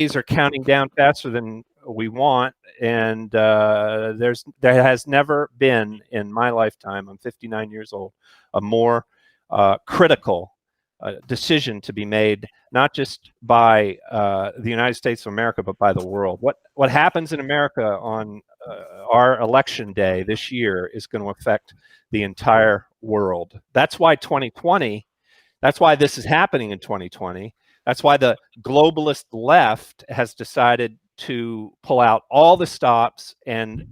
days are counting down faster than we want, and there has never been in my lifetime, I'm 59 years old, a more critical decision to be made, not just by the United States of America, but by the world. What happens in America on our election day this year is going to affect the entire world. That's why 2020, that's why this is happening in 2020. That's why the globalist left has decided to pull out all the stops and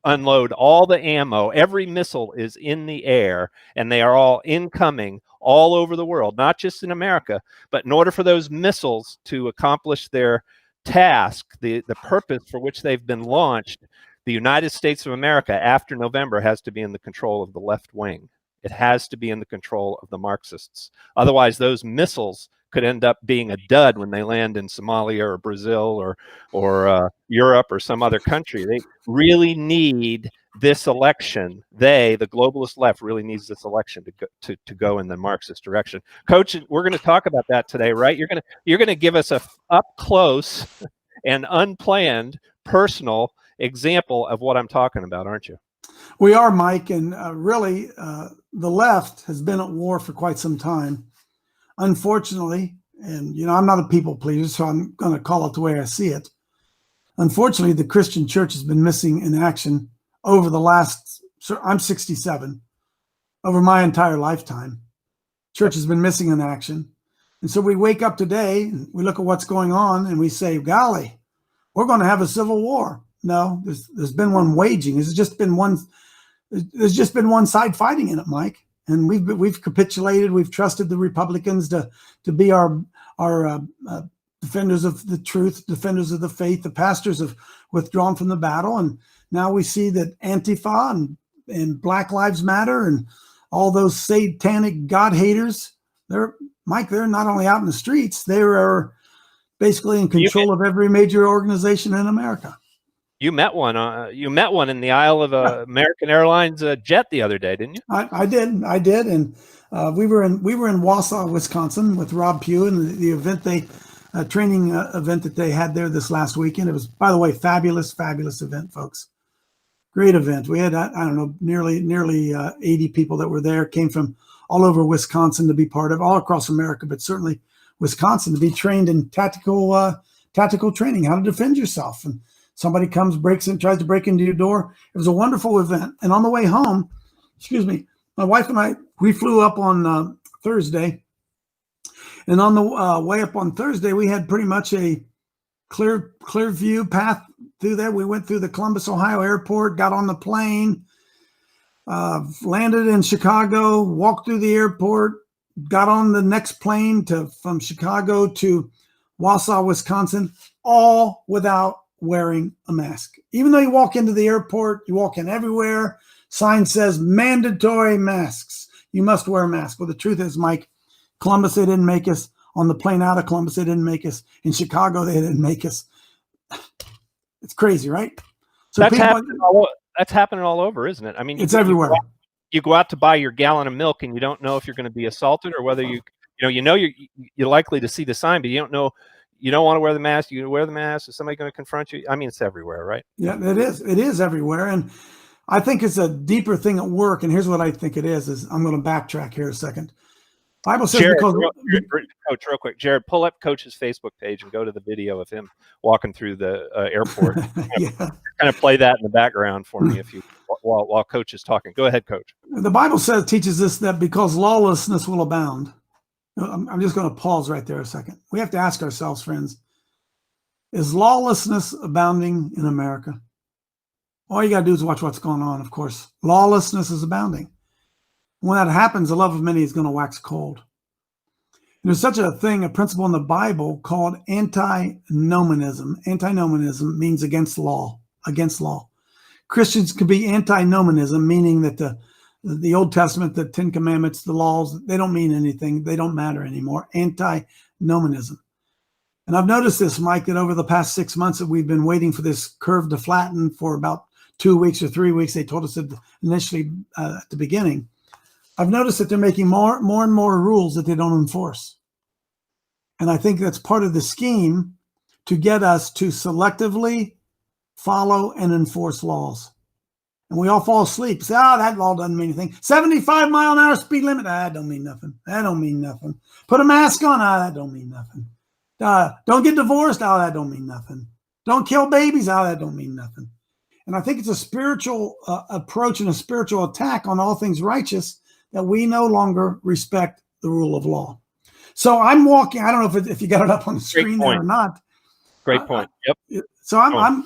unload all the ammo. Every missile is in the air, and they are all incoming all over the world, not just in America. But in order for those missiles to accomplish their task, the purpose for which they've been launched, the United States of America, after November, has to be in the control of the left wing. It has to be in the control of the Marxists. Otherwise, those missiles could end up being a dud when they land in Somalia or Brazil or Europe or some other country. They really need this election. The globalist left, really needs this election to go in the Marxist direction. Coach, we're going to talk about that today, right? You're going to give us a up close and unplanned personal example of what I'm talking about, aren't you? We are, Mike, and really the left has been at war for quite some time. Unfortunately, and I'm not a people pleaser, so I'm going to call it the way I see it. Unfortunately, the Christian church has been missing in action over the last, I'm 67, over my entire lifetime. Church has been missing in action. And so we wake up today, and we look at what's going on, and we say, golly, we're going to have a civil war. No, there's been one waging. There's just been one side fighting in it, Mike. And we've capitulated. We've trusted the Republicans to be our defenders of the truth, defenders of the faith. The pastors have withdrawn from the battle, and now we see that Antifa and Black Lives Matter and all those satanic God haters, they're not only out in the streets, they are basically in control of every major organization in America. You met one. You met one in the aisle of American Airlines jet the other day, didn't you? I did, and we were in Wausau, Wisconsin, with Rob Pugh, and the event training event that they had there this last weekend. It was, by the way, fabulous event, folks. Great event. We had I don't know nearly 80 people that were there. Came from all over Wisconsin to be part of, all across America, but certainly Wisconsin, to be trained in tactical training, how to defend yourself. And somebody comes, tries to break into your door. It was a wonderful event. And on the way home, my wife and I, we flew up on Thursday. And on the way up on Thursday, we had pretty much a clear view path through there. We went through the Columbus, Ohio airport, got on the plane, landed in Chicago, walked through the airport, got on the next plane from Chicago to Wausau, Wisconsin, all without wearing a mask. Even though you walk into the airport, you walk in everywhere, sign says mandatory masks. You must wear a mask. Well, the truth is, Mike, Columbus, they didn't make us. On the plane out of Columbus, they didn't make us. In Chicago, they didn't make us. It's crazy, right? So that's happening all over, isn't it? I mean, it's everywhere. You go out to buy your gallon of milk, and you don't know if you're going to be assaulted or whether you're likely to see the sign, but you don't know. You don't want to wear the mask. You wear the mask. Is somebody going to confront you? I mean, it's everywhere, right? Yeah, it is. It is everywhere. And I think it's a deeper thing at work. And here's what I think it is I'm going to backtrack here a second. Bible says, Jared, Coach, real quick, Jared, pull up Coach's Facebook page and go to the video of him walking through the airport. Kind of play that in the background for me while Coach is talking. Go ahead, Coach. The Bible teaches us that because lawlessness will abound. I'm just going to pause right there a second. We have to ask ourselves, friends, is lawlessness abounding in America? All you got to do is watch what's going on, of course. Lawlessness is abounding. When that happens, the love of many is going to wax cold. And there's such a thing, a principle in the Bible called antinomianism. Antinomianism means against law, against law. Christians can be antinomianism, meaning that the Old Testament, the Ten Commandments, the laws, they don't mean anything. They don't matter anymore. Antinomianism. And I've noticed this, Mike, that over the past 6 months that we've been waiting for this curve to flatten for about 2 weeks or 3 weeks. They told us that initially at the beginning. I've noticed that they're making more and more rules that they don't enforce. And I think that's part of the scheme to get us to selectively follow and enforce laws. And we all fall asleep. Say, oh, that law doesn't mean anything. 75-mile-an-hour speed limit. That don't mean nothing. That don't mean nothing. Put a mask on. That don't mean nothing. Don't get divorced. Oh, that don't mean nothing. Don't kill babies. Oh, that don't mean nothing. And I think it's a spiritual approach and a spiritual attack on all things righteous that we no longer respect the rule of law. So I'm walking. I don't know if you got it up on the screen there or not. Great point. Yep. So I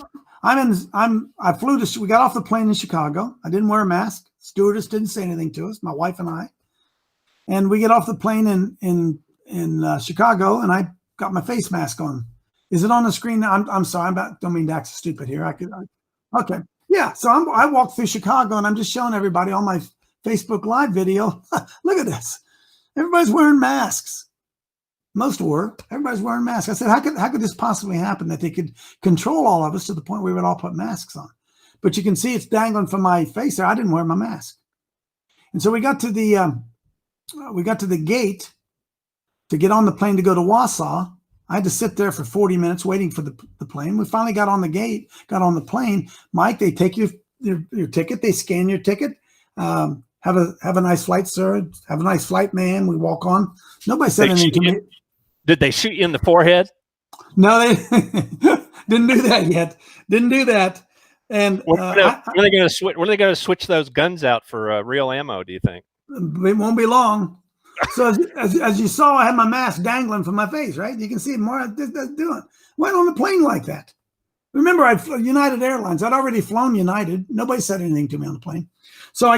flew to, we got off the plane in Chicago. I didn't wear a mask. Stewardess didn't say anything to us, my wife and I. And we get off the plane in Chicago, and I got my face mask on. Is it on the screen now? I'm sorry. Don't mean to act stupid here. Okay. Yeah. So I walked through Chicago, and I'm just showing everybody on my Facebook Live video. Look at this. Everybody's wearing masks. Most were. Everybody's wearing masks. I said, how could this possibly happen that they could control all of us to the point where we would all put masks on? But you can see it's dangling from my face there. I didn't wear my mask. And so we got to the gate to get on the plane to go to Wausau. I had to sit there for 40 minutes waiting for the plane. We finally got on the gate, got on the plane. Mike, they take your ticket. They scan your ticket. Have a nice flight, sir. Have a nice flight, man. We walk on. Nobody said anything to me. Did they shoot you in the forehead? No, they didn't do that yet. Didn't do that. And when are they going to switch? When are they going to switch those guns out for real ammo? Do you think? It won't be long. So as you saw, I had my mask dangling from my face. Right? You can see more doing. Went on the plane like that. Remember, I flew United Airlines. I'd already flown United. Nobody said anything to me on the plane. So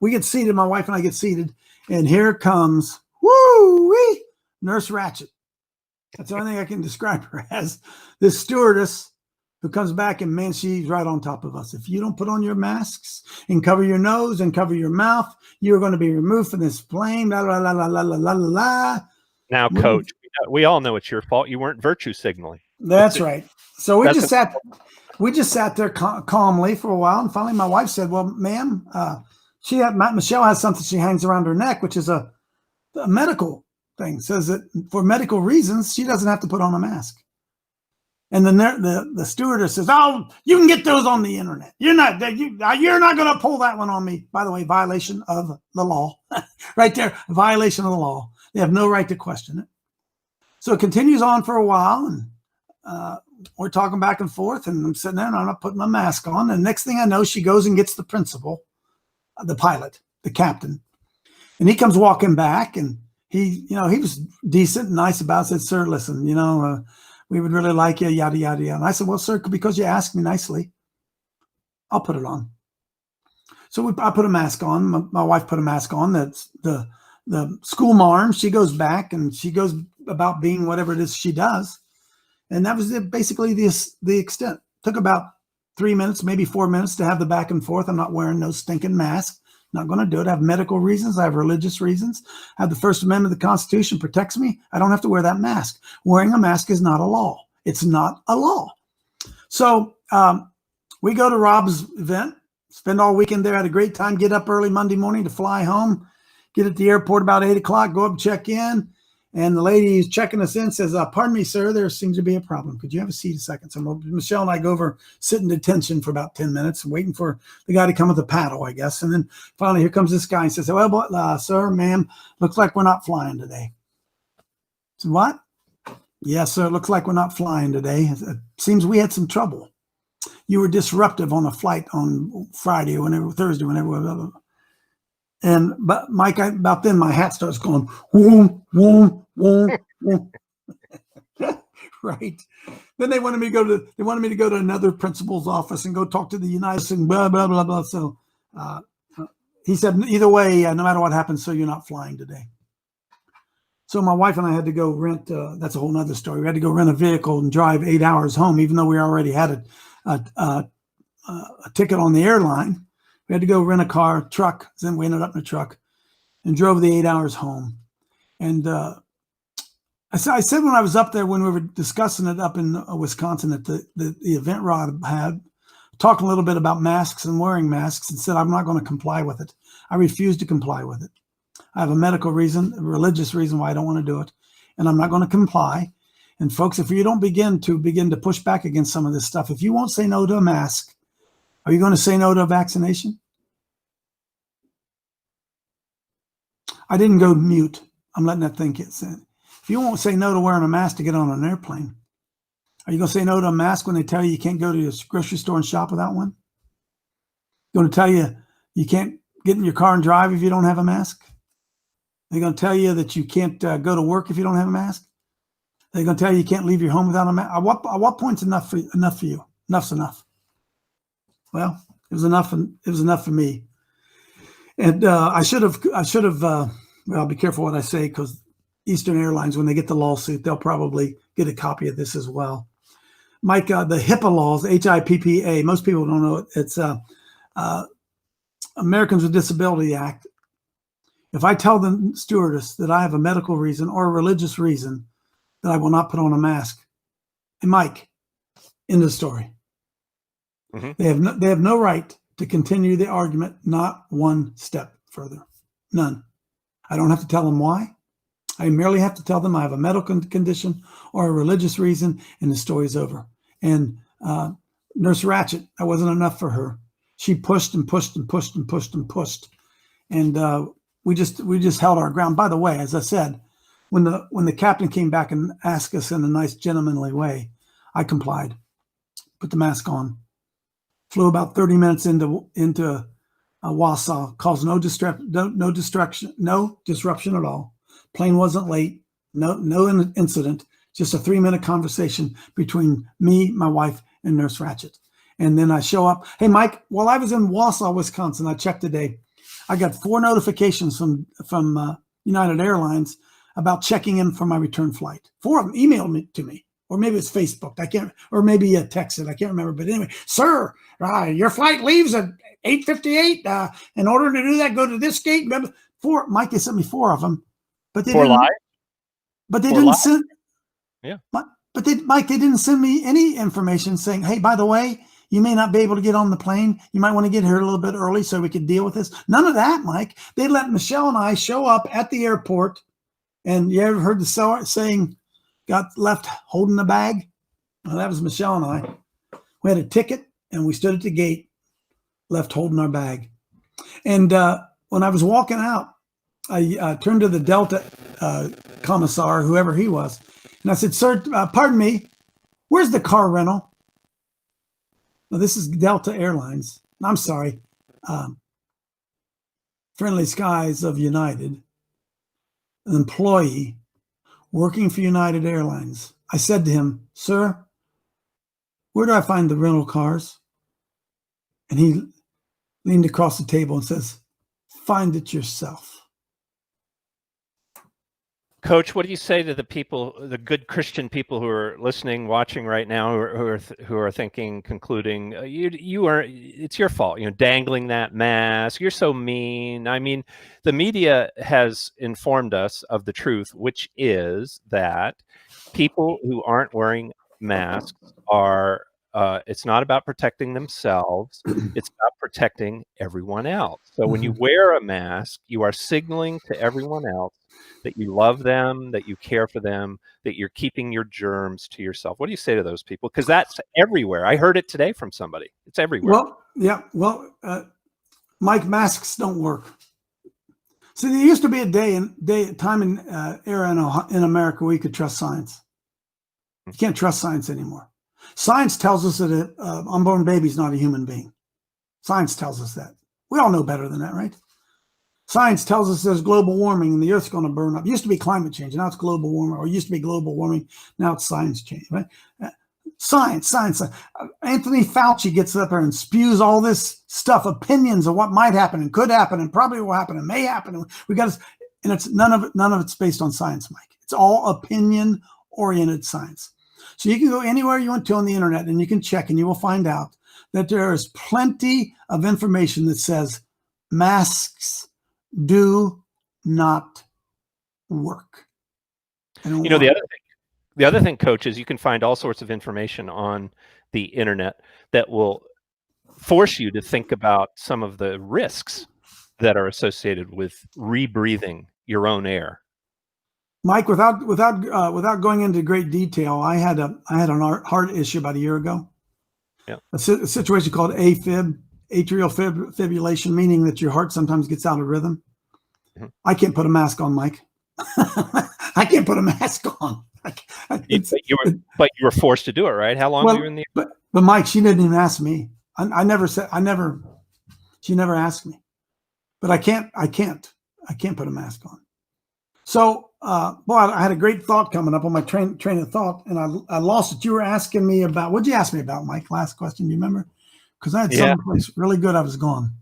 we get seated. My wife and I get seated, and here comes Nurse Ratchet. That's the only thing I can describe her as. This stewardess who comes back, and man, she's right on top of us. If you don't put on your masks and cover your nose and cover your mouth, you're going to be removed from this plane. La, la, la, la, la, la, la, la. Now, Coach, we all know it's your fault. You weren't virtue signaling. That's right. So we just sat there calmly for a while, and finally my wife said, "Well, ma'am, Michelle has something she hangs around her neck, which is a medical thing. Says that for medical reasons, she doesn't have to put on a mask." And the stewardess says, "Oh, you can get those on the internet. You're not going to pull that one on me." By the way, violation of the law, right there, violation of the law. They have no right to question it. So it continues on for a while, and we're talking back and forth, and I'm sitting there, and I'm not putting my mask on. And next thing I know, she goes and gets the principal, the pilot, the captain, and he comes walking back, and he was decent and nice about it. Said, "Sir, listen, we would really like you, yada, yada, yada." And I said, "Well, sir, because you asked me nicely, I'll put it on." So I put a mask on. My wife put a mask on. That's the school marm. She goes back, and she goes about being whatever it is she does. And that was basically the extent. Took about 3 minutes, maybe 4 minutes to have the back and forth. I'm not wearing no stinking mask. Not going to do it. I have medical reasons. I have religious reasons. I have the First Amendment of the Constitution protects me. I don't have to wear that mask. Wearing a mask is not a law. It's not a law. So we go to Rob's event, spend all weekend there, had a great time, get up early Monday morning to fly home, get at the airport about 8 o'clock, go up and check in. And the lady who's checking us in says, "Pardon me, sir, there seems to be a problem. Could you have a seat a second?" So Michelle and I go over, sit in detention for about 10 minutes, waiting for the guy to come with a paddle, I guess. And then finally, here comes this guy and says, "Well, sir, ma'am, looks like we're not flying today." I said, "What?" "Yes, sir, looks like we're not flying today. It seems we had some trouble. You were disruptive on a flight on Friday or Thursday, whenever." But Mike, about then my hat starts going, whoom, whoom, whoom, whoom. Right. Then they wanted me to go to another principal's office and go talk to the United States and blah, blah, blah, blah. So he said, "Either way, no matter what happens, so you're not flying today." So my wife and I had to go rent, that's a whole nother story. We had to go rent a vehicle and drive 8 hours home, even though we already had a ticket on the airline. We had to go rent a truck. Then we ended up in a truck and drove the 8 hours home. And I said when I was up there, when we were discussing it up in Wisconsin at the event Rod had, talking a little bit about masks and wearing masks, and said, "I'm not going to comply with it. I refuse to comply with it. I have a medical reason, a religious reason why I don't want to do it, and I'm not going to comply." And folks, if you don't begin to push back against some of this stuff, if you won't say no to a mask, are you going to say no to a vaccination? I didn't go mute. I'm letting that thing get said. If you won't say no to wearing a mask to get on an airplane, are you going to say no to a mask when they tell you can't go to your grocery store and shop without one? Going to tell you you can't get in your car and drive if you don't have a mask? They're going to tell you that you can't go to work if you don't have a mask? They're going to tell you you can't leave your home without a mask? At what point's enough for you? Enough's enough. Well, it was enough. It was enough for me. And I should have. Well, I'll be careful what I say, because Eastern Airlines, when they get the lawsuit, they'll probably get a copy of this as well. Mike, the HIPAA laws, HIPPA, most people don't know it. It's Americans with Disability Act. If I tell the stewardess that I have a medical reason or a religious reason that I will not put on a mask, and Mike, end of story. Mm-hmm. They have no right to continue the argument, not one step further. None. I don't have to tell them why. I merely have to tell them I have a medical condition or a religious reason, and the story's over. And Nurse Ratchet, that wasn't enough for her. She pushed and pushed and pushed and pushed and pushed. And we just held our ground. By the way, as I said, when the captain came back and asked us in a nice gentlemanly way, I complied, put the mask on, flew about 30 minutes into Wausau, caused no disruption at all. Plane wasn't late, no incident, just a 3-minute conversation between me, my wife, and Nurse Ratchet. And then I show up. Hey, Mike, while I was in Wausau, Wisconsin, I checked today. I got 4 notifications from United Airlines about checking in for my return flight. 4 of them emailed to me, or maybe it's Facebook. I can't, or maybe a texted. I can't remember. But anyway, sir, your flight leaves at 8:58. In order to do that, go to this gate. Mike, they sent me 4 of them, but they didn't. Live? But they didn't send. Yeah. But Mike, they didn't send me any information saying, hey, by the way, you may not be able to get on the plane. You might want to get here a little bit early so we could deal with this. None of that, Mike. They let Michelle and I show up at the airport. And you ever heard the saying, got left holding the bag? Well, that was Michelle and I. We had a ticket and we stood at the gate, left holding our bag. And when I was walking out, I turned to the Delta commissar, whoever he was. And I said, sir, pardon me, where's the car rental? Well, this is Delta Airlines. I'm sorry. Friendly Skies of United, an employee working for United Airlines. I said to him, sir, where do I find the rental cars? And he leaned across the table and says, find it yourself. Coach, what do you say to the people, the good Christian people who are listening, watching right now, who are thinking, concluding, it's your fault, dangling that mask. You're so mean. I mean, the media has informed us of the truth, which is that people who aren't wearing masks are. It's not about protecting themselves. It's about protecting everyone else. So when you wear a mask, you are signaling to everyone else that you love them, that you care for them, that you're keeping your germs to yourself. What do you say to those people? Because that's everywhere. I heard it today from somebody. It's everywhere. Well, yeah. Well, Mike, masks don't work. See, there used to be a time and era in America where you could trust science. You can't trust science anymore. Science tells us that an unborn baby is not a human being. Science tells us that. We all know better than that, right? Science tells us there's global warming and the Earth's going to burn up. It used to be climate change, now it's global warming, or it used to be global warming, now it's science change, right? Science. Anthony Fauci gets up there and spews all this stuff, opinions of what might happen and could happen and probably will happen and may happen. And it's none of it's based on science, Mike. It's all opinion-oriented science. So you can go anywhere you want to on the internet and you can check and you will find out that there is plenty of information that says masks do not work. The other thing, Coach, is you can find all sorts of information on the internet that will force you to think about some of the risks that are associated with rebreathing your own air. Mike, without going into great detail, I had an heart issue about a year ago. Yeah. A situation called AFib, atrial fibrillation, meaning that your heart sometimes gets out of rhythm. Mm-hmm. I can't put a mask on, Mike. I can't put a mask on. But you were forced to do it, right? How long were you in the? But Mike, she didn't even ask me. She never asked me. But I can't put a mask on. So, boy, I had a great thought coming up on my train of thought, and I lost it. You were asking me about, what'd you ask me about, Mike? Last question, do you remember? Because I had someplace really good. I was gone.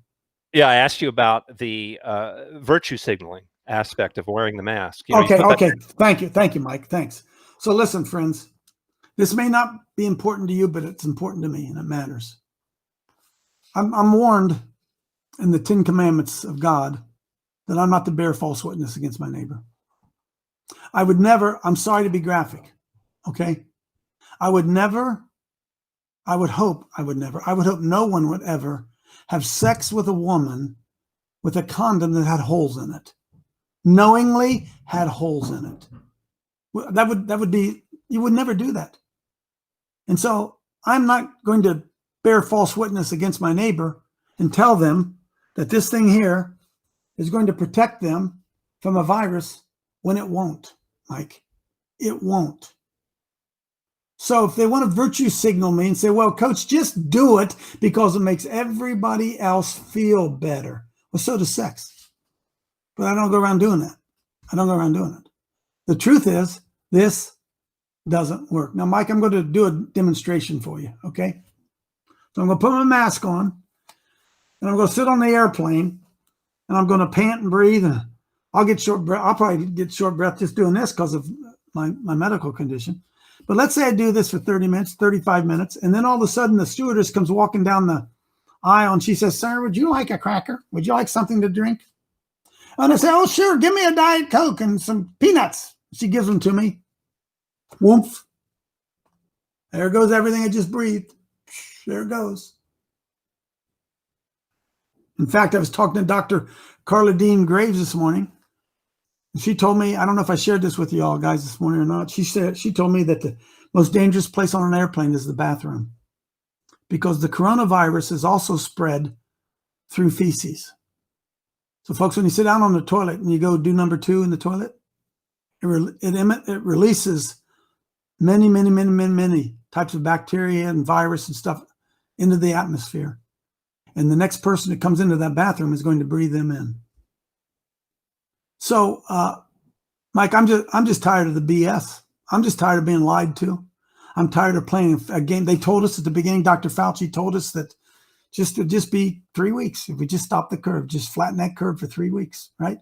Yeah, I asked you about the virtue signaling aspect of wearing the mask. Okay. Thank you, Mike. Thanks. So listen, friends, this may not be important to you, but it's important to me, and it matters. I'm warned in the 10 Commandments of God that I'm not to bear false witness against my neighbor. I would never, I'm sorry to be graphic, okay? I would hope no one would ever have sex with a woman with a condom that had holes in it, knowingly had holes in it. That would be, you would never do that. And so I'm not going to bear false witness against my neighbor and tell them that this thing here is going to protect them from a virus when it won't, Mike. It won't. So if they want to virtue signal me and say, well, coach, just do it because it makes everybody else feel better. Well, so does sex. But I don't go around doing that. The truth is, this doesn't work. Now, Mike, I'm going to do a demonstration for you, okay? So I'm going to put my mask on, and I'm going to sit on the airplane, and I'm going to pant and breathe, and I'll get short breath. I'll probably get short breath just doing this because of my medical condition. But let's say I do this for 30 minutes, 35 minutes, and then all of a sudden the stewardess comes walking down the aisle, and she says, sir, would you like a cracker? Would you like something to drink? And I say, oh, sure, give me a Diet Coke and some peanuts. She gives them to me. Woomph. There goes everything I just breathed. There it goes. In fact, I was talking to Dr. Carla Dean Graves this morning. And she told me, I don't know if I shared this with you all guys this morning or not. She told me that the most dangerous place on an airplane is the bathroom because the coronavirus is also spread through feces. So folks, when you sit down on the toilet and you go do number 2 in the toilet, it releases many types of bacteria and virus and stuff into the atmosphere. And the next person that comes into that bathroom is going to breathe them in. So, Mike, I'm just tired of the BS. I'm just tired of being lied to. I'm tired of playing a game. They told us at the beginning, Dr. Fauci told us that just be 3 weeks. If we just stop the curve, just flatten that curve for 3 weeks, right?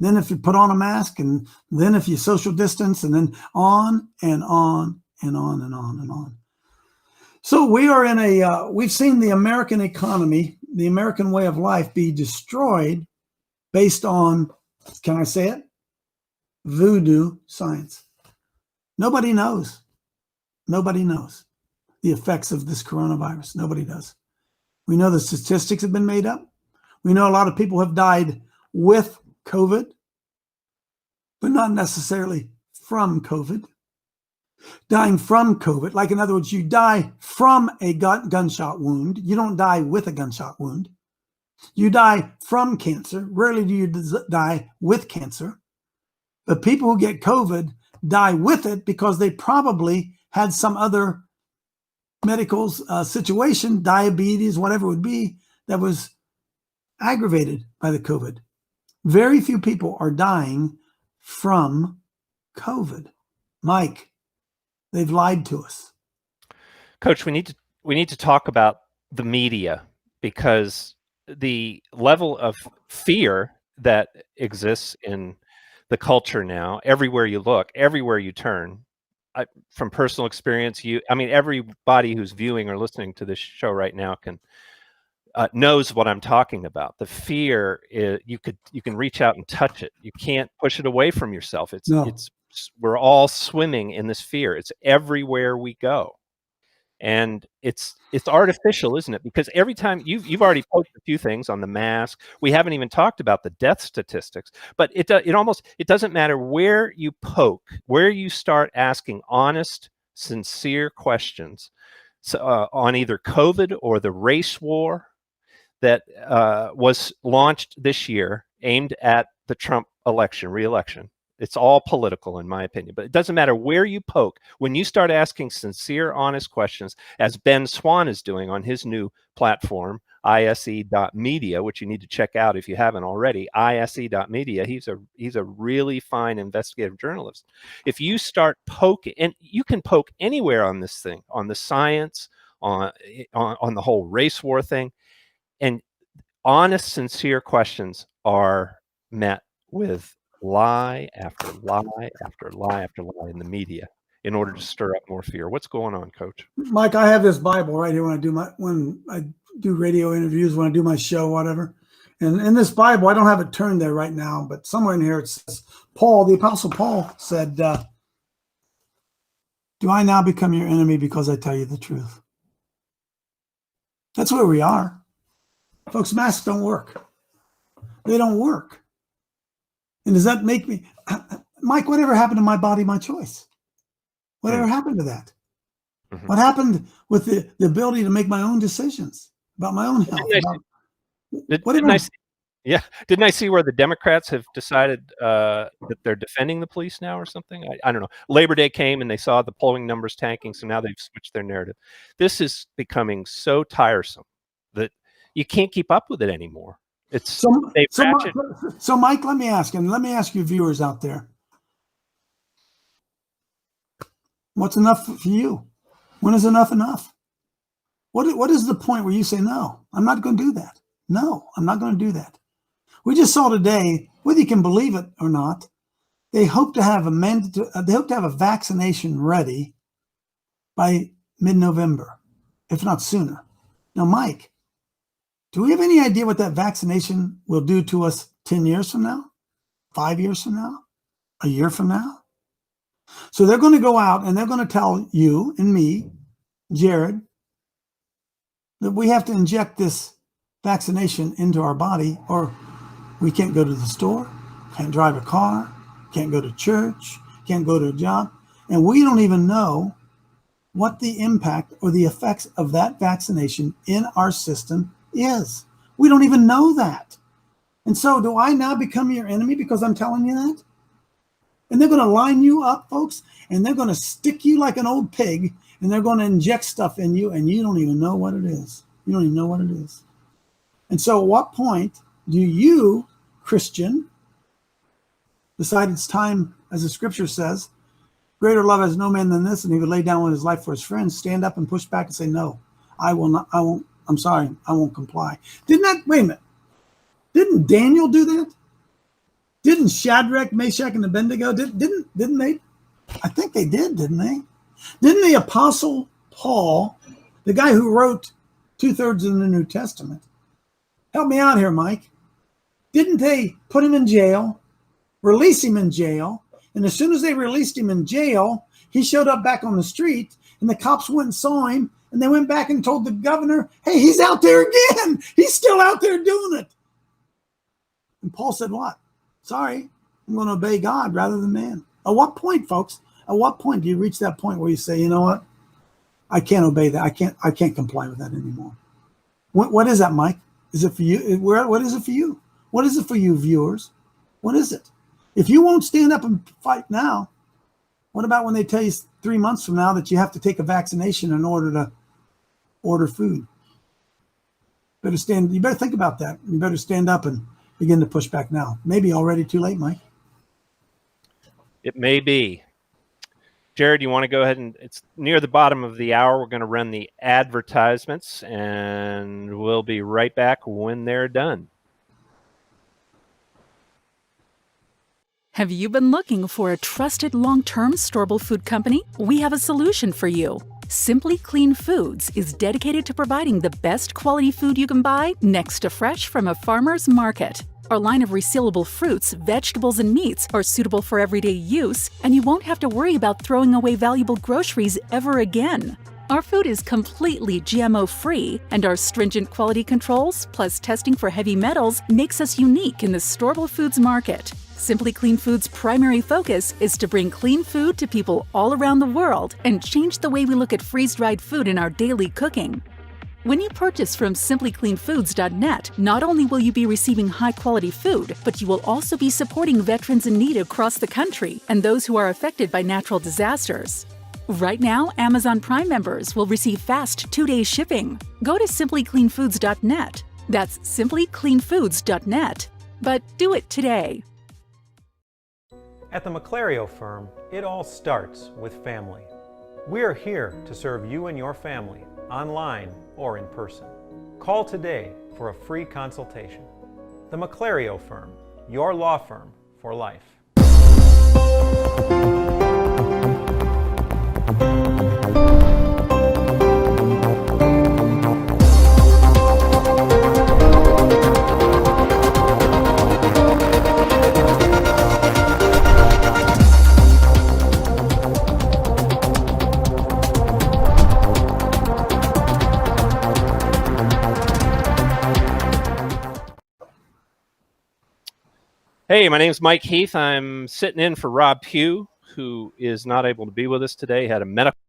Then if you put on a mask, and then if you social distance, and then on and on and on and on and on. So we are in we've seen the American economy, the American way of life be destroyed based on, can I say it? Voodoo science. Nobody knows the effects of this coronavirus. Nobody does. We know the statistics have been made up. We know a lot of people have died with COVID, but not necessarily from COVID. Dying from COVID, like in other words, you die from a gunshot wound. You don't die with a gunshot wound. You die from cancer. Rarely do you die with cancer. But people who get COVID die with it because they probably had some other medical situation, diabetes, whatever it would be, that was aggravated by the COVID. Very few people are dying from COVID. Mike, they've lied to us. Coach, we need to talk about the media, because the level of fear that exists in the culture now, everywhere you look, everywhere you turn, from personal experience, everybody who's viewing or listening to this show right now knows what I'm talking about. The fear is, you can reach out and touch it. You can't push it away from yourself. We're all swimming in this fear. It's everywhere we go. And it's artificial, isn't it? Because every time you've already poked a few things on the mask. We haven't even talked about the death statistics, but it doesn't matter where you poke, where you start asking honest, sincere questions, so, on either COVID or the race war that was launched this year, aimed at the Trump re-election. It's all political, in my opinion, but it doesn't matter where you poke. When you start asking sincere, honest questions, as Ben Swan is doing on his new platform, ise.media, which you need to check out if you haven't already, ise.media. He's a really fine investigative journalist. If you start poking, and you can poke anywhere on this thing, on the science, on the whole race war thing, and honest, sincere questions are met with lie after lie after lie after lie in the media in order to stir up more fear. What's going on, Coach? Mike, I have this Bible right here when I do radio interviews, when I do my show, whatever. And in this Bible, I don't have it turned there right now, but somewhere in here it says, the Apostle Paul said, do I now become your enemy because I tell you the truth? That's where we are. Folks, masks don't work. They don't work. And does that make me, Mike, whatever happened to my body, my choice? Whatever happened to that? Mm-hmm. What happened with the ability to make my own decisions about my own health? Didn't I see where the Democrats have decided that they're defending the police now or something? I don't know. Labor Day came and they saw the polling numbers tanking, so now they've switched their narrative. This is becoming so tiresome that you can't keep up with it anymore. It's so Mike, let me ask you viewers out there, what's enough for you? When is enough enough? What is the point where you say, no, I'm not going to do that? No, I'm not going to do that. We just saw today, whether you can believe it or not, they hope to have a vaccination ready by mid-November, if not sooner. Now, Mike, do we have any idea what that vaccination will do to us 10 years from now, 5 years from now, a year from now? So they're going to go out and they're going to tell you and me, Jared, that we have to inject this vaccination into our body, or we can't go to the store, can't drive a car, can't go to church, can't go to a job. And we don't even know what the impact or the effects of that vaccination in our system is. We don't even know that. And so do I now become your enemy because I'm telling you that? And they're going to line you up, folks, and they're going to stick you like an old pig, and they're going to inject stuff in you, and you don't even know what it is. You don't even know what it is. And so at what point do you, Christian, decide it's time, as the scripture says, greater love has no man than this, and he would lay down his life for his friends, stand up and push back and say, no, I won't comply. Wait a minute. Didn't Daniel do that? Didn't Shadrach, Meshach, and Abednego, didn't they? I think they did, didn't they? Didn't the Apostle Paul, the guy who wrote 2/3 of the New Testament, help me out here, Mike, didn't they put him in jail, release him in jail, and as soon as they released him in jail, he showed up back on the street, and the cops went and saw him, and they went back and told the governor, hey, he's out there again. He's still out there doing it. And Paul said, what? Sorry, I'm going to obey God rather than man. At what point, folks? At what point do you reach that point where you say, you know what? I can't obey that. I can't comply with that anymore. What is that, Mike? Is it for you? What is it for you? What is it for you, viewers? What is it? If you won't stand up and fight now, what about when they tell you 3 months from now that you have to take a vaccination in order to order food? You better think about that. You better stand up and begin to push back now. Maybe already too late, Mike. It may be. Jared, you want to go ahead and it's near the bottom of the hour. We're going to run the advertisements and we'll be right back when they're done. Have you been looking for a trusted long-term storable food company? We have a solution for you. Simply Clean Foods is dedicated to providing the best quality food you can buy next to fresh from a farmer's market. Our line of resealable fruits, vegetables, and meats are suitable for everyday use, and you won't have to worry about throwing away valuable groceries ever again. Our food is completely GMO-free, and our stringent quality controls, plus testing for heavy metals, makes us unique in the storable foods market. Simply Clean Foods' primary focus is to bring clean food to people all around the world and change the way we look at freeze-dried food in our daily cooking. When you purchase from simplycleanfoods.net, not only will you be receiving high-quality food, but you will also be supporting veterans in need across the country and those who are affected by natural disasters. Right now, Amazon Prime members will receive fast 2-day shipping. Go to simplycleanfoods.net. That's simplycleanfoods.net. But do it today. At the McClario firm, it all starts with family. We are here to serve you and your family, online or in person. Call today for a free consultation. The McClario firm, your law firm for life. Hey, my name's Mike Heath. I'm sitting in for Rob Pugh, who is not able to be with us today. He had a medical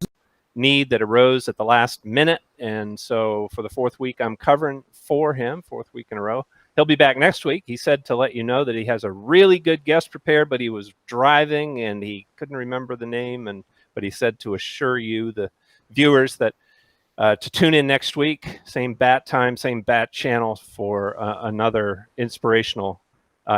need that arose at the last minute, and so for the fourth week, I'm covering for him, fourth week in a row. He'll be back next week. He said to let you know that he has a really good guest prepared, but he was driving and he couldn't remember the name, but he said to assure you, the viewers, that to tune in next week, same bat time, same bat channel, for another inspirational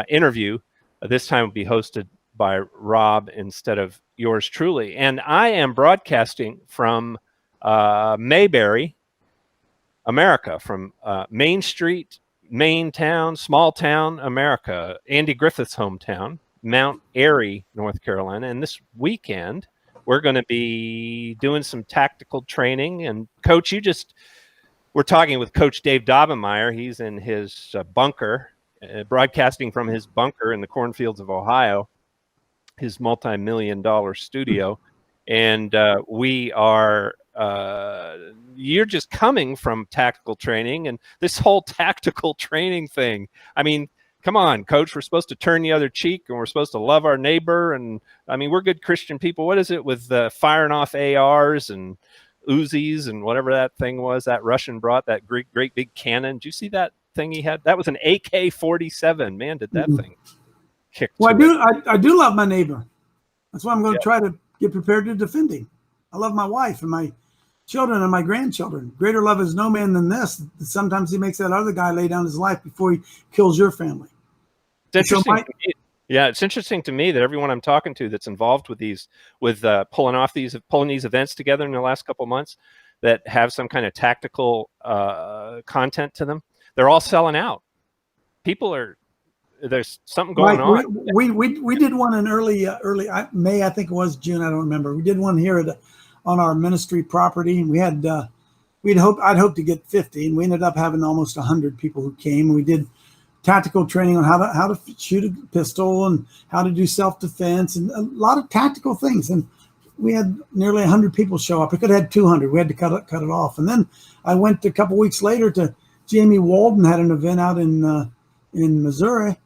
interview. This time will be hosted by Rob instead of yours truly. And I am broadcasting from Mayberry, America, from Main Street, Main Town, small town, America, Andy Griffith's hometown, Mount Airy, North Carolina. And this weekend, we're going to be doing some tactical training. And Coach, we're talking with Coach Dave Daubenmire. He's in his bunker, broadcasting from his bunker in the cornfields of Ohio, his multi-million-dollar studio. And we are, you're just coming from tactical training, and this whole tactical training thing. I mean, come on, Coach, we're supposed to turn the other cheek, and we're supposed to love our neighbor. And I mean, we're good Christian people. What is it with firing off ARs and Uzis and whatever that thing was that Russian brought, that great big cannon? Did you see that thing he had? That was an AK-47. Man, did that thing kick. Well, I do love my neighbor. That's why I'm going to try to get prepared to defend him. I love my wife and my children and my grandchildren. Greater love is no man than this. Sometimes he makes that other guy lay down his life before he kills your family. It's interesting. It's interesting to me that everyone I'm talking to that's involved with pulling these events together in the last couple of months, that have some kind of tactical content to them, they're all selling out. There's something going on. We did one in early May, I think it was June, I don't remember. We did one here on our ministry property, and I'd hoped to get 50, and we ended up having almost 100 people who came. We did tactical training on how to shoot a pistol and how to do self-defense and a lot of tactical things. And we had nearly 100 people show up. We could have had 200. We had to cut it off. And then I went a couple weeks later to Jamie Walden had an event out in Missouri,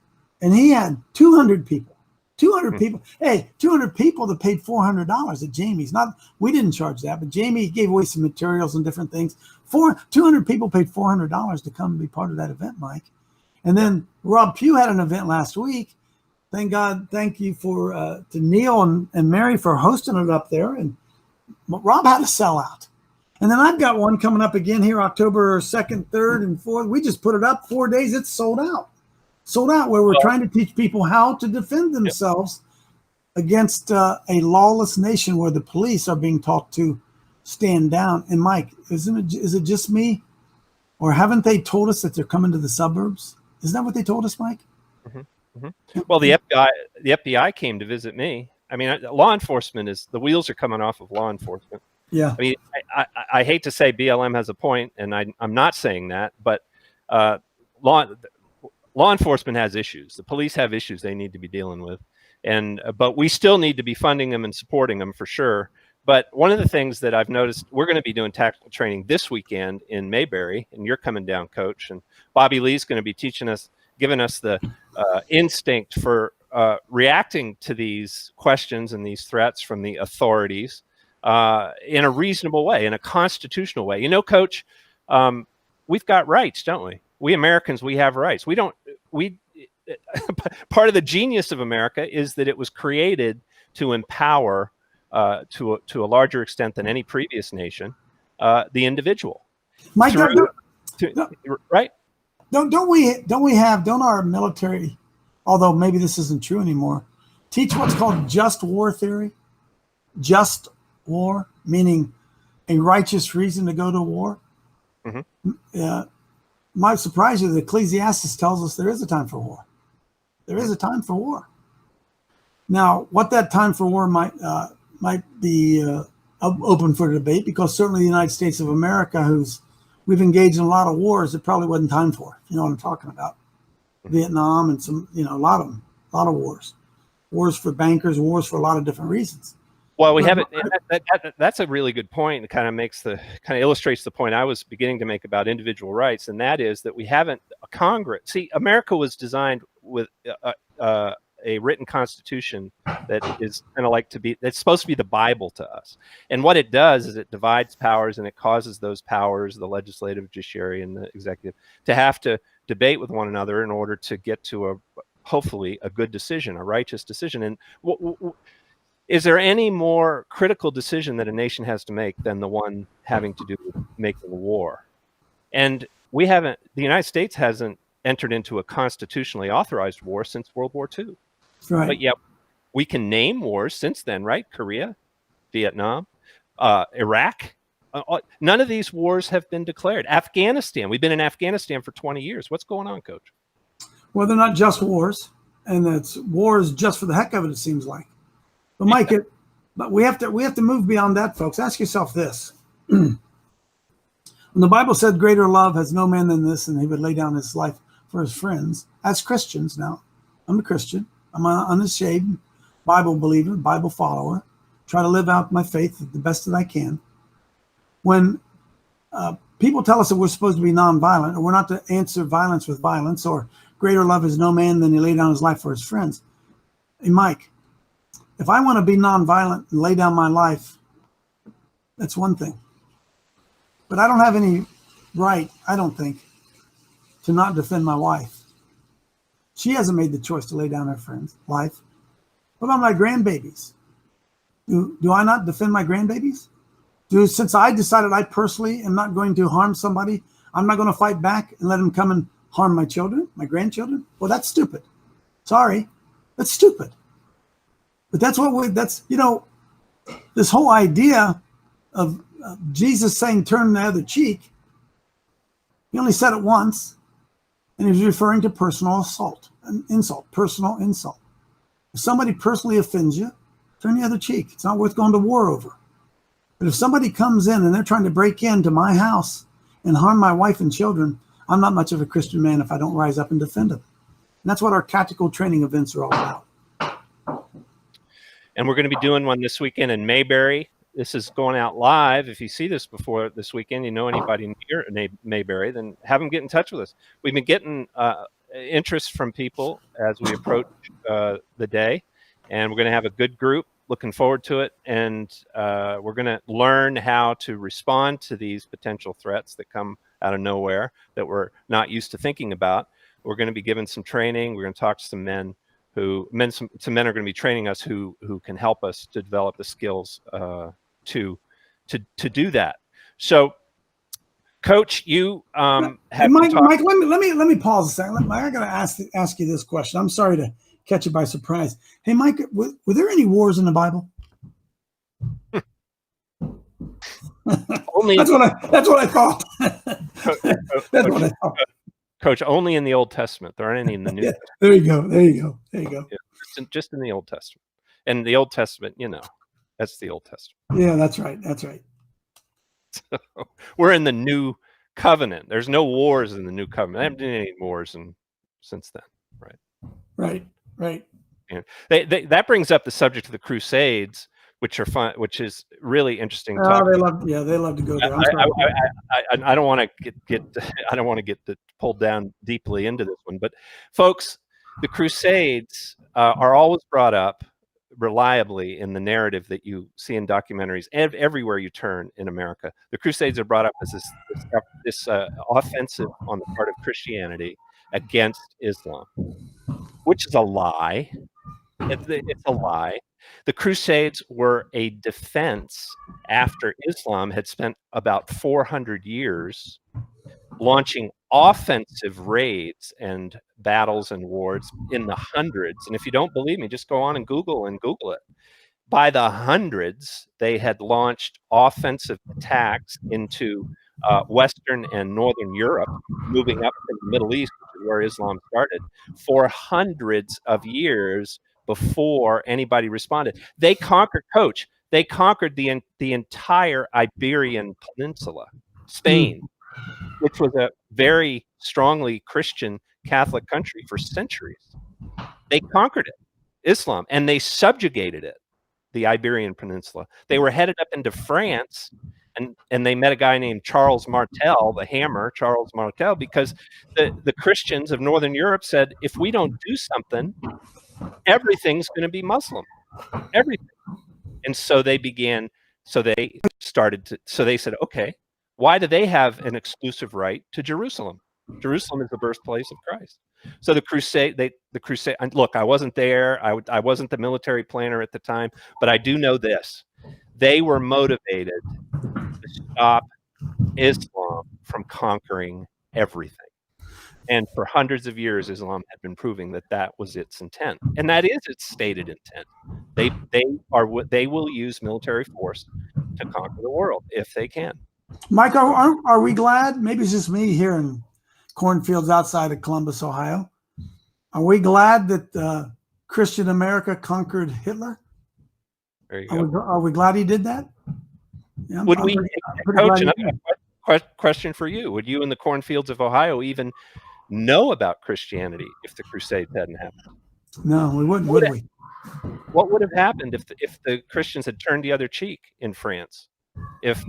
and he had 200 people. 200 people. Hey, 200 people that paid $400 at Jamie's. We didn't charge that, but Jamie gave away some materials and different things. 200 people paid $400 to come and be part of that event, Mike. And then Rob Pugh had an event last week. Thank God. Thank you to Neil and Mary for hosting it up there. And Rob had a sellout. And then I've got one coming up again here, October 2nd, 3rd, and 4th. We just put it up 4 days. It's sold out. Where we're trying to teach people how to defend themselves against a lawless nation where the police are being taught to stand down. And Mike, is it just me? Or haven't they told us that they're coming to the suburbs? Isn't that what they told us, Mike? Mm-hmm. Mm-hmm. Well, the FBI came to visit me. I mean, law enforcement the wheels are coming off of law enforcement. Yeah. I mean, I hate to say BLM has a point, and I'm not saying that, but law enforcement has issues. The police have issues they need to be dealing with, but we still need to be funding them and supporting them for sure. But one of the things that I've noticed, we're going to be doing tactical training this weekend in Mayberry, and you're coming down, Coach. And Bobby Lee's going to be giving us the instinct for reacting to these questions and these threats from the authorities in a reasonable way, in a constitutional way. You know, Coach, we've got rights, don't we? We Americans, we have rights. Part of the genius of America is that it was created to empower, to a larger extent than any previous nation, the individual. Mike, right? Don't our military, although maybe this isn't true anymore, teach what's called just war theory? Just war, meaning a righteous reason to go to war. Mm-hmm. Might surprise you that Ecclesiastes tells us there is a time for war. There is a time for war. Now, what that time for war might be open for debate, because certainly the United States of America, we've engaged in a lot of wars it probably wasn't time for. You know what I'm talking about? Vietnam and some, a lot of wars. Wars for bankers, wars for a lot of different reasons. Well, we have it. That's a really good point. It kind of illustrates the point I was beginning to make about individual rights, and that is that we haven't a Congress. See, America was designed with a written constitution that is kind of it's supposed to be the Bible to us. And what it does is it divides powers, and it causes those powers, the legislative, judiciary, and the executive, to have to debate with one another in order to get to hopefully a good decision, a righteous decision. And is there any more critical decision that a nation has to make than the one having to do with making a war? And the United States hasn't entered into a constitutionally authorized war since World War II. Right. But yet we can name wars since then, right? Korea, Vietnam, Iraq. None of these wars have been declared. Afghanistan, we've been in Afghanistan for 20 years. What's going on, Coach? Well, they're not just wars, and it's wars just for the heck of it seems like. But Mike, but we have to move beyond that, folks. Ask yourself this. When the Bible said greater love has no man than this, and he would lay down his life for his friends, as Christians now, I'm a Christian. I'm an unashamed Bible believer, Bible follower, try to live out my faith the best that I can. When people tell us that we're supposed to be nonviolent, or we're not to answer violence with violence, or greater love is no man than he lay down his life for his friends. Hey, Mike, if I want to be nonviolent and lay down my life, that's one thing. But I don't have any right, I don't think, to not defend my wife. She hasn't made the choice to lay down her friend's life. What about my grandbabies? Do I not defend my grandbabies? Since I decided I personally am not going to harm somebody, I'm not going to fight back and let them come and harm my children, my grandchildren? Well, that's stupid. Sorry, that's stupid. But that's this whole idea of Jesus saying turn the other cheek. He only said it once, and he was referring to personal assault, an insult, personal insult. If somebody personally offends you, turn the other cheek. It's not worth going to war over. But if somebody comes in and they're trying to break into my house and harm my wife and children, I'm not much of a Christian man if I don't rise up and defend them. And that's what our tactical training events are all about. And we're going to be doing one this weekend in Mayberry. This is going out live. If you see this before this weekend, you know anybody near Mayberry, then have them get in touch with us. We've been getting interest from people as we approach the day, and we're going to have a good group. Looking forward to it, and we're going to learn how to respond to these potential threats that come out of nowhere that we're not used to thinking about. We're going to be given some training. We're going to talk to some men some men are going to be training us who can help us to develop the skills to do that. So, Coach, you have Mike, let me pause a second. I got to ask you this question. I'm sorry to catch you by surprise. Hey, Mike, were there any wars in the Bible? Only that's what I thought. That's what I thought. Coach, only in the Old Testament. There aren't any in the New Testament. There you go. Yeah, just in the Old Testament. And the Old Testament, that's the Old Testament. Yeah, that's right. So we're in the New Covenant. There's no wars in the New Covenant. There haven't been any wars since then, right? Right. And that brings up the subject of the Crusades, which are fun, which is really interesting. Oh, they love to go there. I'm sorry. I don't want to get I don't want to get pulled down deeply into this one, but folks, the Crusades are always brought up reliably in the narrative that you see in documentaries everywhere you turn in America. The Crusades are brought up as this offensive on the part of Christianity against Islam, which is a lie. It's a lie. The Crusades were a defense after Islam had spent about 400 years launching offensive raids and battles and wars in the hundreds. And if you don't believe me, just go on and Google it. By the hundreds, they had launched offensive attacks into Western and Northern Europe, moving up to the Middle East, which is where Islam started, for hundreds of years before anybody responded. They conquered, Coach, they conquered the entire Iberian Peninsula, Spain, which was a very strongly Christian Catholic country for centuries. They conquered it, Islam, and they subjugated it, the Iberian Peninsula. They were headed up into France, and they met a guy named Charles Martel, the Hammer, Charles Martel, because the Christians of Northern Europe said, if we don't do something, everything's going to be Muslim, everything. And so they said, okay, why do they have an exclusive right to Jerusalem? Jerusalem is the birthplace of Christ. So the crusade, look, I wasn't there. I wasn't the military planner at the time, but I do know this. They were motivated to stop Islam from conquering everything. And for hundreds of years, Islam had been proving that was its intent. And that is its stated intent. They will use military force to conquer the world if they can. Mike, are we glad? Maybe it's just me here in cornfields outside of Columbus, Ohio. Are we glad that Christian America conquered Hitler? There you go. Are we glad he did that? Yeah, Coach, another question for you. Would you in the cornfields of Ohio even know about Christianity if the Crusades hadn't happened? No, we wouldn't, would we? What would have happened if the Christians had turned the other cheek in France? If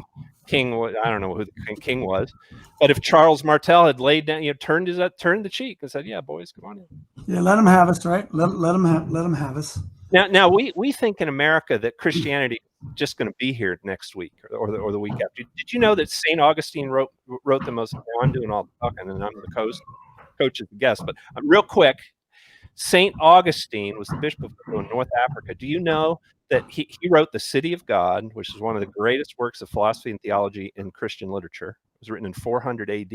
King was, I don't know who the king was, but if Charles Martel had laid down, turned the cheek and said, "Yeah, boys, come on in." Yeah, let them have us, right? Let them have us. Now we think in America that Christianity is just going to be here next week or the week after. Did you know that St. Augustine wrote the most? I'm doing all the talking, and I'm the coach is the guest. But real quick, St. Augustine was the bishop of North Africa. Do you know that he wrote The City of God, which is one of the greatest works of philosophy and theology in Christian literature? It was written in 400 AD.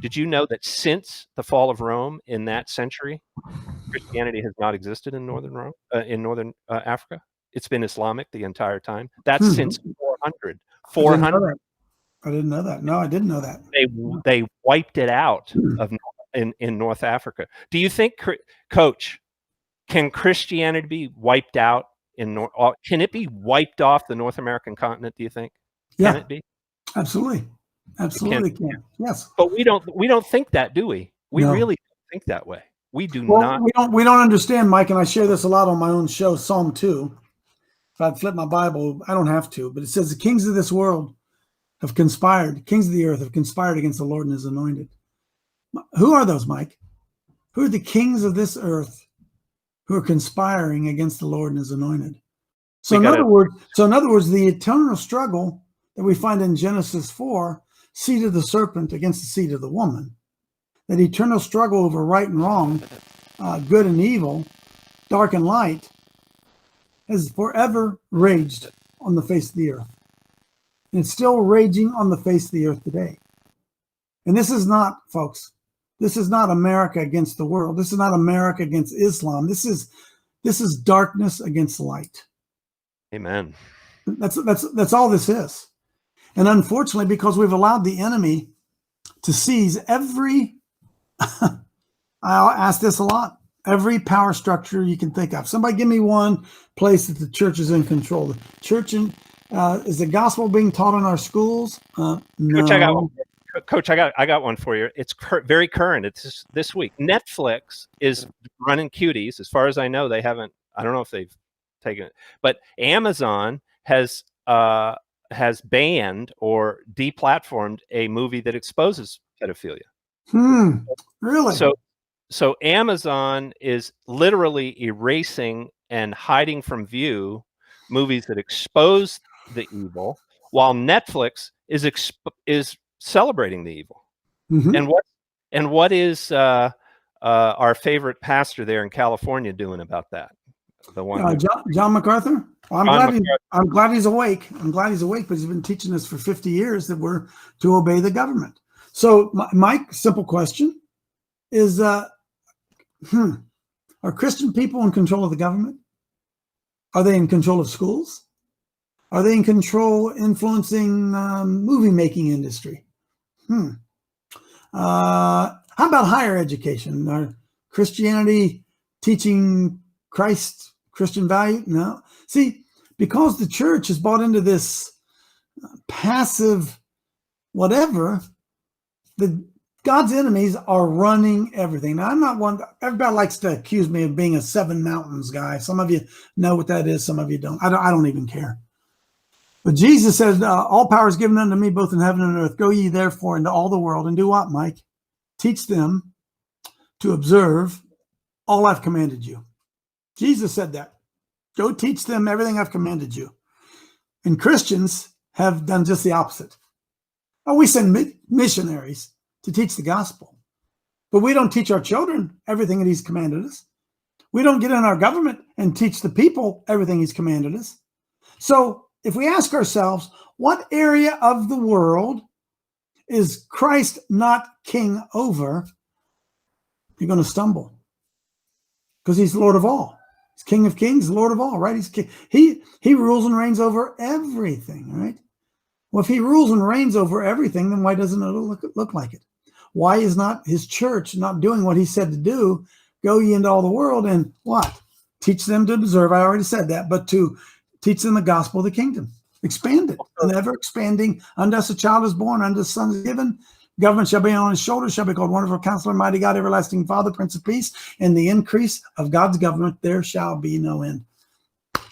Did you know that since the fall of Rome in that century, Christianity has not existed in northern Africa? It's been Islamic the entire time. That's since 400. 400. I didn't know that. No, I didn't know that. They wiped it out in North Africa. Do you think, Coach, can Christianity be wiped out can it be wiped off the North American continent, do you think? Can it be? Absolutely. Absolutely can. Yes. But we don't think that, do we? We really don't think that way. We do not. We don't understand, Mike, and I share this a lot on my own show, Psalm 2. If I'd flip my Bible, I don't have to, but it says the kings of this world have conspired, kings of the earth have conspired against the Lord and his anointed. Who are those, Mike? Who are the kings of this earth who are conspiring against the Lord and his anointed? So in other words, the eternal struggle that we find in Genesis 4, seed of the serpent against the seed of the woman, that eternal struggle over right and wrong, good and evil, dark and light, has forever raged on the face of the earth. And it's still raging on the face of the earth today. And this is not, folks, this is not America against the world. This is not America against Islam. This is darkness against light. Amen. That's all this is. And unfortunately, because we've allowed the enemy to seize every, I'll ask this a lot, every power structure you can think of. Somebody give me one place that the church is in control. The church is the gospel being taught in our schools? No. Coach, I got one for you. It's very current. It's this week. Netflix is running Cuties. As far as I know, they haven't. I don't know if they've taken it. But Amazon has banned or deplatformed a movie that exposes pedophilia. Really? So Amazon is literally erasing and hiding from view movies that expose the evil, while Netflix is celebrating the evil. Mhm. And what is our favorite pastor there in California doing about that? The one John MacArthur. Well, John I'm glad he's awake. I'm glad he's awake, but he's been teaching us for 50 years that we're to obey the government. So, Mike, simple question is: are Christian people in control of the government? Are they in control of schools? Are they in control, influencing movie making industry? How about higher education? Are Christianity teaching Christian value? No. See, because the church has bought into this passive whatever, God's enemies are running everything. Now, I'm not one. Everybody likes to accuse me of being a seven mountains guy. Some of you know what that is. Some of you don't. I don't even care. But Jesus says, all power is given unto me, both in heaven and earth. Go ye therefore into all the world and do what, Mike? Teach them to observe all I've commanded you. Jesus said that. Go teach them everything I've commanded you. And Christians have done just the opposite. Oh, we send missionaries to teach the gospel, but we don't teach our children everything that he's commanded us. We don't get in our government and teach the people everything he's commanded us. So if we ask ourselves, what area of the world is Christ not king over? You're going to stumble, because he's Lord of all. He's King of Kings, Lord of all, right? He's king. He rules and reigns over everything, right? Well, if he rules and reigns over everything, then why doesn't it look like it? Why is not his church not doing what he said to do? Go ye into all the world and what? Teach them to observe. I already said that, but to teach them the gospel of the kingdom. Expand it. An ever expanding, unto us a child is born, unto us a son is given. Government shall be on his shoulders, shall be called Wonderful Counselor, Mighty God, Everlasting Father, Prince of Peace. And the increase of God's government, there shall be no end.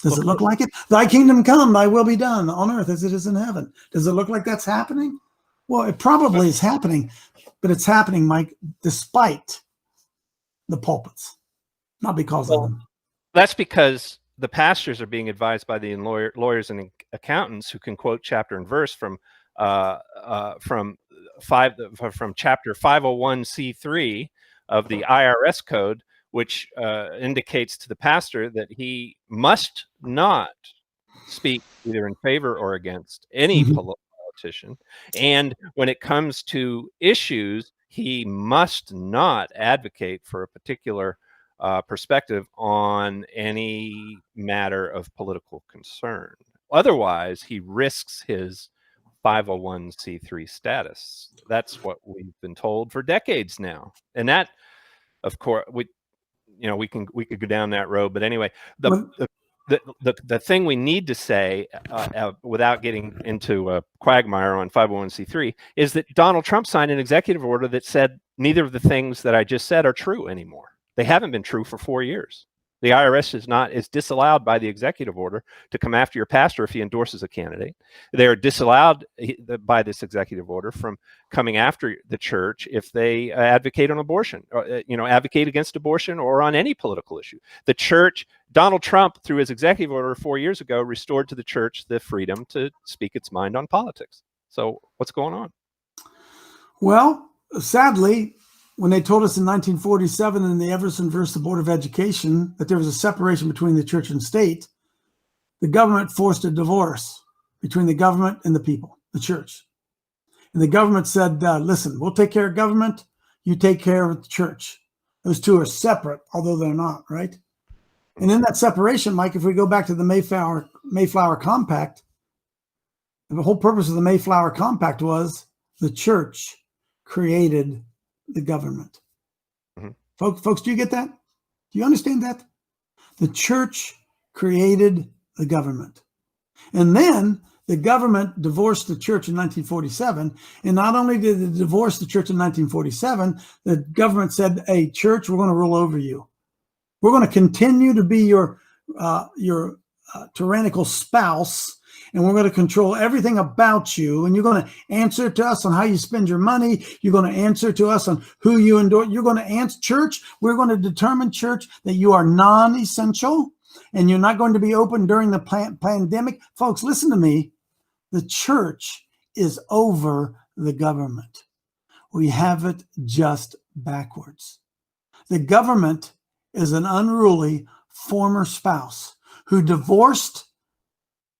Does it look like it? Thy kingdom come, thy will be done on earth as it is in heaven. Does it look like that's happening? Well, it probably is happening, but it's happening, Mike, despite the pulpits, not because of them. That's because the pastors are being advised by the lawyers and accountants who can quote chapter and verse from chapter 501c3 of the IRS code, which indicates to the pastor that he must not speak either in favor or against any politician. And when it comes to issues, he must not advocate for a particular perspective on any matter of political concern. Otherwise, he risks his 501c3 status. That's what we've been told for decades now. And that, of course, we could go down that road. But anyway, the thing we need to say, without getting into a quagmire on 501c3, is that Donald Trump signed an executive order that said neither of the things that I just said are true anymore. They haven't been true for 4 years. The IRS is disallowed by the executive order to come after your pastor if he endorses a candidate. They are disallowed by this executive order from coming after the church if they advocate on abortion, or, advocate against abortion or on any political issue. The church, Donald Trump, through his executive order 4 years ago, restored to the church the freedom to speak its mind on politics. So what's going on? Well, sadly, when they told us in 1947 in the Everson versus the Board of Education that there was a separation between the church and state, the government forced a divorce between the government and the people, the church. And the government said, listen, we'll take care of government, you take care of the church. Those two are separate, although they're not, right? And in that separation, Mike, if we go back to the Mayflower Compact, the whole purpose of the Mayflower Compact was the church created the government. Folks, do you get that? Do you understand that? The church created the government. And then the government divorced the church in 1947. And not only did it divorce the church in 1947, the government said, hey, church, we're going to rule over you. We're going to continue to be your tyrannical spouse, and we're going to control everything about you. And you're going to answer to us on how you spend your money. You're going to answer to us on who you endorse. You're going to answer church. We're going to determine, church, that you are non-essential and you're not going to be open during the pandemic. Folks, listen to me. The church is over the government. We have it just backwards. The government is an unruly former spouse who divorced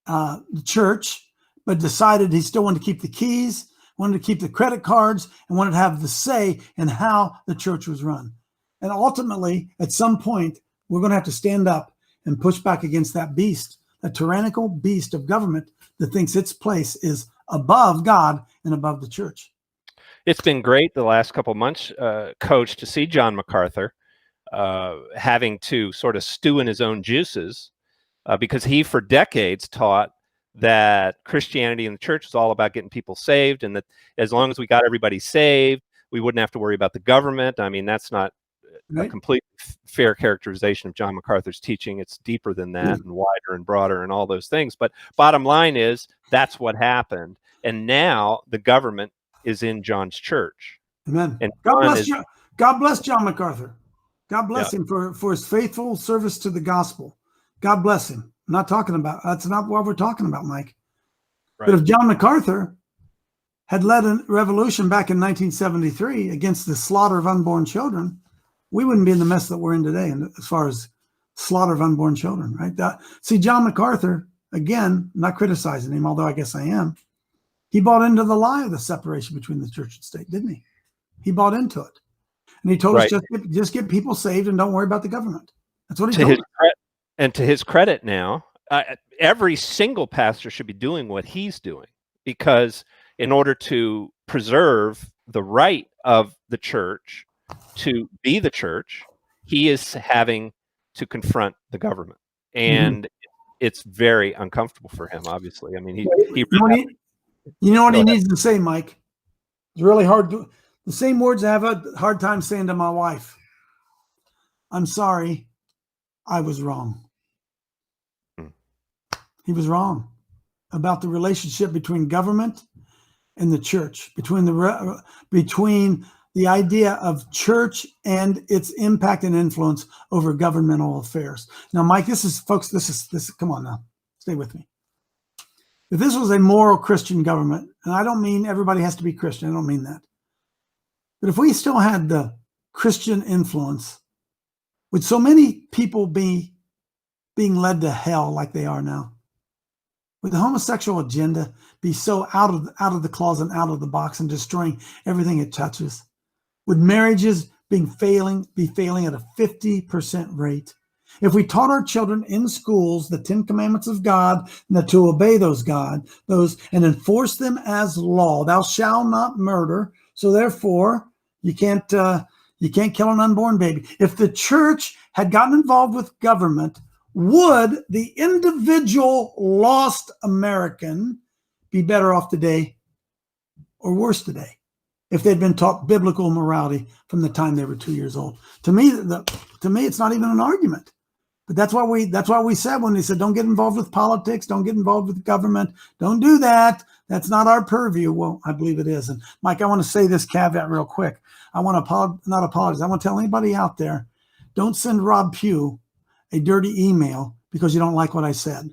the church, but decided he still wanted to keep the keys, wanted to keep the credit cards, and wanted to have the say in how the church was run. And ultimately, at some point, we're going to have to stand up and push back against that beast, a tyrannical beast of government that thinks its place is above God and above the church. It's been great the last couple of months, Coach, to see John MacArthur having to sort of stew in his own juices, because he, for decades, taught that Christianity and the church was all about getting people saved, and that as long as we got everybody saved, we wouldn't have to worry about the government. I mean, that's not a complete fair characterization of John MacArthur's teaching. It's deeper than that, and wider and broader and all those things. But bottom line is, that's what happened. And now the government is in John's church. Amen. And God bless John MacArthur. God bless him for his faithful service to the gospel. God bless him. I'm not talking about, that's not what we're talking about, Mike. Right. But if John MacArthur had led a revolution back in 1973 against the slaughter of unborn children, we wouldn't be in the mess that we're in today, and as far as slaughter of unborn children, right? See, John MacArthur, again, not criticizing him, although I guess I am, he bought into the lie of the separation between the church and state, didn't he? He bought into it. And he told us, just get people saved and don't worry about the government. That's what he told us. And to his credit now, every single pastor should be doing what he's doing, because in order to preserve the right of the church to be the church, he is having to confront the government. And it's very uncomfortable for him, obviously. I mean, you know what he needs to say, Mike? It's really hard to, the same words I have a hard time saying to my wife. I'm sorry, I was wrong. He was wrong about the relationship between government and the church, between the idea of church and its impact and influence over governmental affairs. Now, Mike, this is, come on now, stay with me. If this was a moral Christian government, and I don't mean everybody has to be Christian, I don't mean that. But if we still had the Christian influence, would so many people be being led to hell like they are now? Would the homosexual agenda be so out of the closet and out of the box and destroying everything it touches? Would marriages be failing at a 50% rate? If we taught our children in schools the 10 commandments of God, and that to obey those and enforce them as law, thou shalt not murder, so therefore you can't kill an unborn baby. If the church had gotten involved with government, would the individual lost American be better off today or worse today if they'd been taught biblical morality from the time they were 2 years old? To me, it's not even an argument. But that's why we said, when they said, don't get involved with politics, don't get involved with government, don't do that. That's not our purview. Well, I believe it is. And Mike, I want to say this caveat real quick. I want to not apologize. I want to tell anybody out there, don't send Rob Pugh a dirty email because you don't like what I said.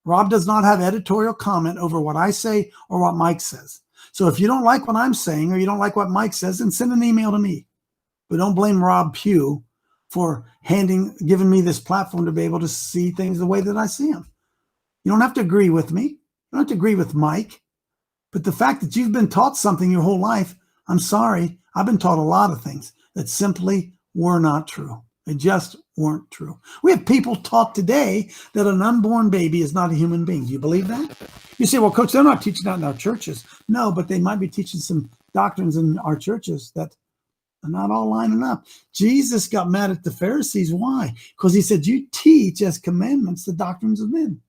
Rob does not have editorial comment over what I say or what Mike says. So if you don't like what I'm saying or you don't like what Mike says, then send an email to me. But don't blame Rob Pugh for giving me this platform to be able to see things the way that I see them. You don't have to agree with me. You don't have to agree with Mike. But the fact that you've been taught something your whole life, I'm sorry, I've been taught a lot of things that simply were not true. They just weren't true. We have people taught today that an unborn baby is not a human being. Do you believe that? You say, well, Coach, they're not teaching that in our churches. No, but they might be teaching some doctrines in our churches that are not all lining up. Jesus got mad at the Pharisees. Why? Because he said, you teach as commandments the doctrines of men,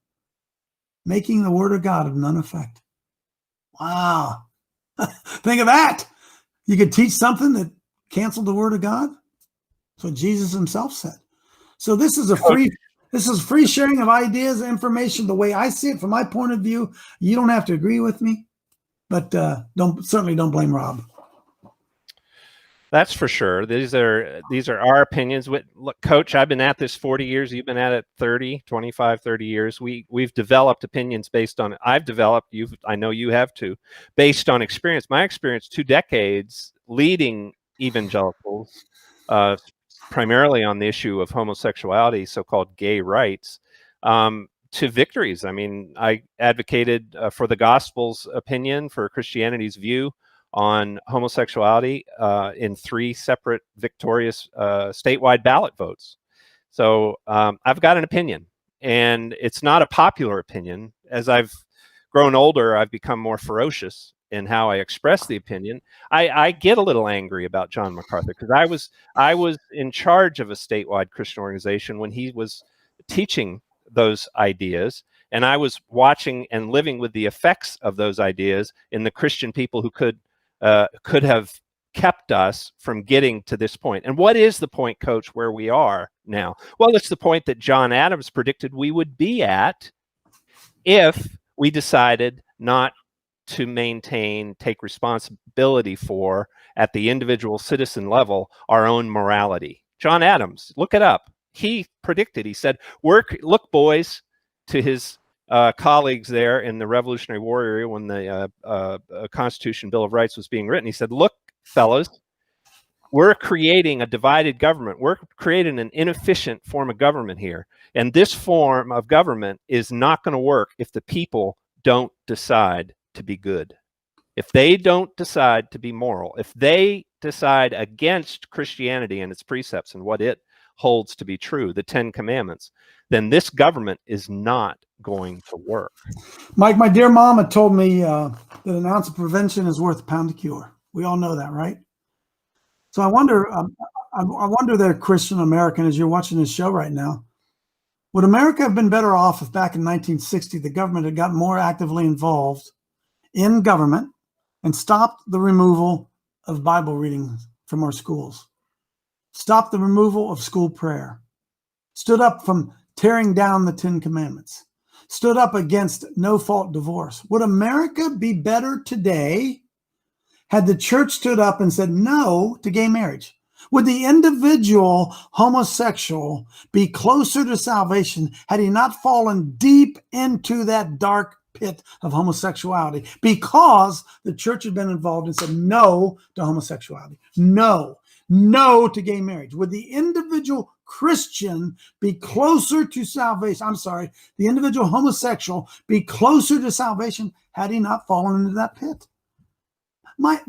making the word of God of none effect. Wow. Think of that. You could teach something that canceled the word of God. That's what Jesus himself said. So this is a free This is free sharing of ideas, information, the way I see it from my point of view. You don't have to agree with me, but certainly don't blame Rob. That's for sure. These are our opinions. Look, Coach, I've been at this 40 years. You've been at it 25, 30 years. We've developed opinions based on, I know you have too, based on experience. My experience, 2 decades leading evangelicals, primarily on the issue of homosexuality, so-called gay rights, to victories. I mean, I advocated for the gospel's opinion, for Christianity's view on homosexuality in 3 separate victorious statewide ballot votes. So I've got an opinion, and it's not a popular opinion. As I've grown older, I've become more ferocious in how I express the opinion. I get a little angry about John MacArthur, because I was in charge of a statewide Christian organization when he was teaching those ideas, and I was watching and living with the effects of those ideas in the Christian people who could have kept us from getting to this point. And what is the point, Coach, where we are now? Well, it's the point that John Adams predicted we would be at if we decided not to take responsibility for, at the individual citizen level, our own morality. John Adams, look it up. He predicted, he said, look, boys, to his colleagues there in the Revolutionary War area when the Constitution Bill of Rights was being written. He said, look, fellas, we're creating a divided government. We're creating an inefficient form of government here. And this form of government is not going to work if the people don't decide to be good. If they don't decide to be moral, if they decide against Christianity and its precepts and what it holds to be true, the 10 Commandments, then this government is not going to work. Mike, my dear mama told me that an ounce of prevention is worth a pound of cure. We all know that, right? So I wonder there, Christian American, as you're watching this show right now, would America have been better off if back in 1960 the government had gotten more actively involved in government and stopped the removal of Bible reading from our schools, stopped the removal of school prayer, stood up from tearing down the 10 Commandments, stood up against no-fault divorce? Would America be better today had the church stood up and said no to gay marriage? Would the individual homosexual be closer to salvation had he not fallen deep into that dark pit of homosexuality because the church had been involved and said no to homosexuality, no to gay marriage? Would the individual Christian be closer to salvation? I'm sorry, the individual homosexual be closer to salvation had he not fallen into that pit? Mike,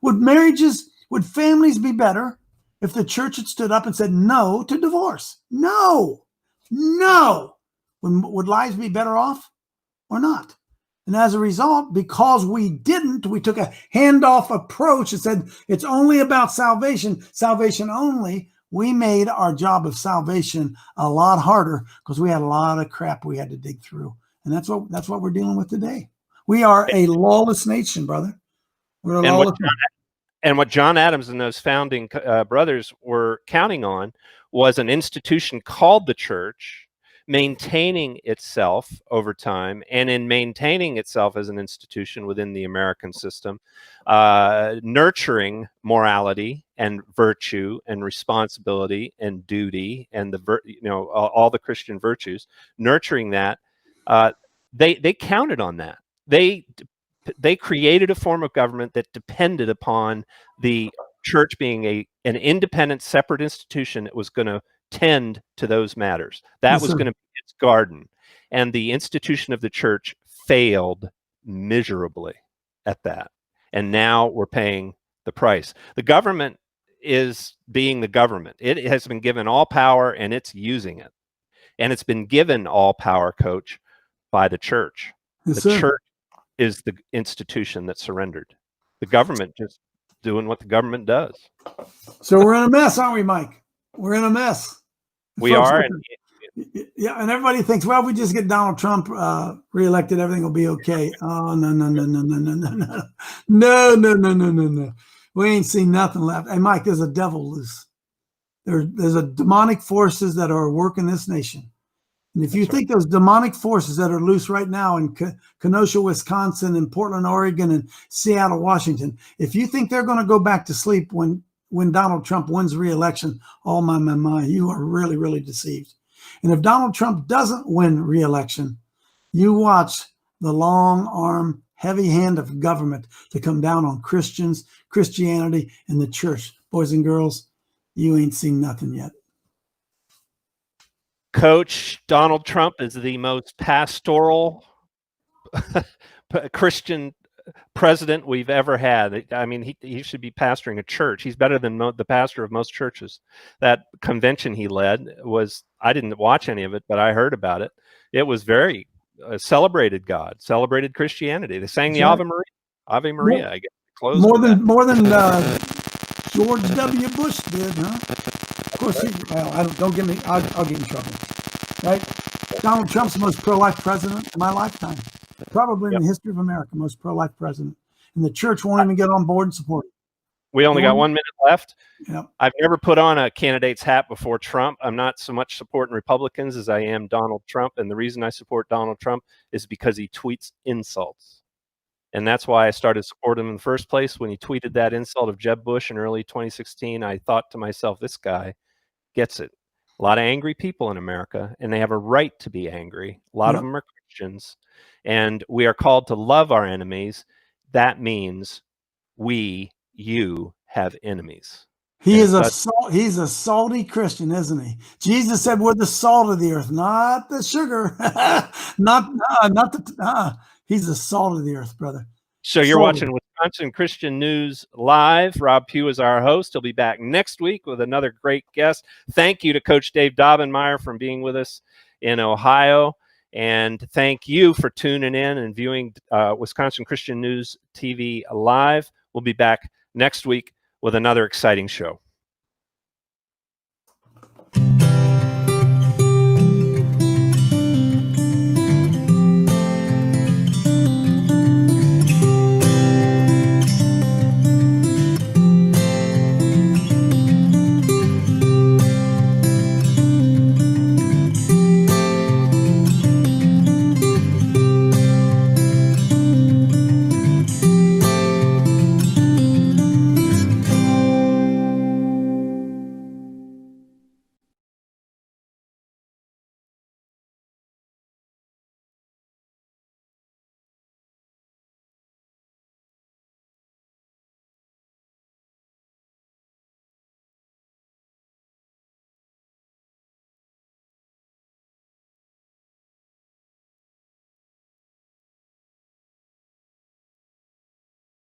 would families be better if the church had stood up and said no to divorce? No. Would lives be better off or not? And as a result, because we didn't, we took a handoff approach and said it's only about salvation only. We made our job of salvation a lot harder because we had a lot of crap we had to dig through. And that's what we're dealing with today. We are a lawless nation, brother. We're a lawless nation. And what John Adams and those founding brothers were counting on was an institution called the church, maintaining itself over time, and in maintaining itself as an institution within the American system, nurturing morality and virtue and responsibility and duty and all the Christian virtues, nurturing that. They counted on that. They created a form of government that depended upon the church being an independent, separate institution that was going to tend to those matters. That was going to be its garden. And the institution of the church failed miserably at that. And now we're paying the price. The government is being the government. It has been given all power and it's using it. And it's been given all power, Coach, by the church. Yes, the sir. church is the institution that surrendered. The government just doing what the government does. So we're in a mess, aren't we, Mike? We're in a mess. We are. Yeah, and everybody thinks, well, if we just get Donald Trump reelected, everything will be okay. Oh, no. We ain't seen nothing left. Hey, Mike, there's a devil loose. There's a demonic forces that are working this nation. And if you think those demonic forces that are loose right now in Kenosha, Wisconsin, and Portland, Oregon, and Seattle, Washington, if you think they're going to go back to sleep when Donald Trump wins re-election, oh my, you are really, really deceived. And if Donald Trump doesn't win re-election, you watch the long arm, heavy hand of government to come down on Christians, Christianity, and the church. Boys and girls, you ain't seen nothing yet. Coach, Donald Trump is the most pastoral Christian president we've ever had. I mean, he should be pastoring a church. He's better than the pastor of most churches. That convention he led was, I didn't watch any of it, but I heard about it. It was very celebrated God, celebrated Christianity. They sang the Ave Maria. Ave Maria, I guess. More than George W. Bush did, huh? Of course, don't get me. I'll get in trouble, right? Donald Trump's the most pro-life president in my lifetime, probably in the history of America, most pro-life president, and the church won't even get on board and support it. We only got 1 minute left. Yep. I've never put on a candidate's hat before Trump. I'm not so much supporting Republicans as I am Donald Trump, and the reason I support Donald Trump is because he tweets insults. And that's why I started supporting him in the first place. When he tweeted that insult of Jeb Bush in early 2016, I thought to myself, this guy gets it. A lot of angry people in America, and they have a right to be angry. A lot of them are Christians, and we are called to love our enemies. That means you have enemies. He's a salty Christian, isn't he? Jesus said we're the salt of the earth, not the sugar. He's the salt of the earth, brother. So you're watching Wisconsin Christian News Live. Rob Pugh is our host. He'll be back next week with another great guest. Thank you to Coach Dave Daubenmire for being with us in Ohio. And thank you for tuning in and viewing Wisconsin Christian News TV Live. We'll be back next week with another exciting show.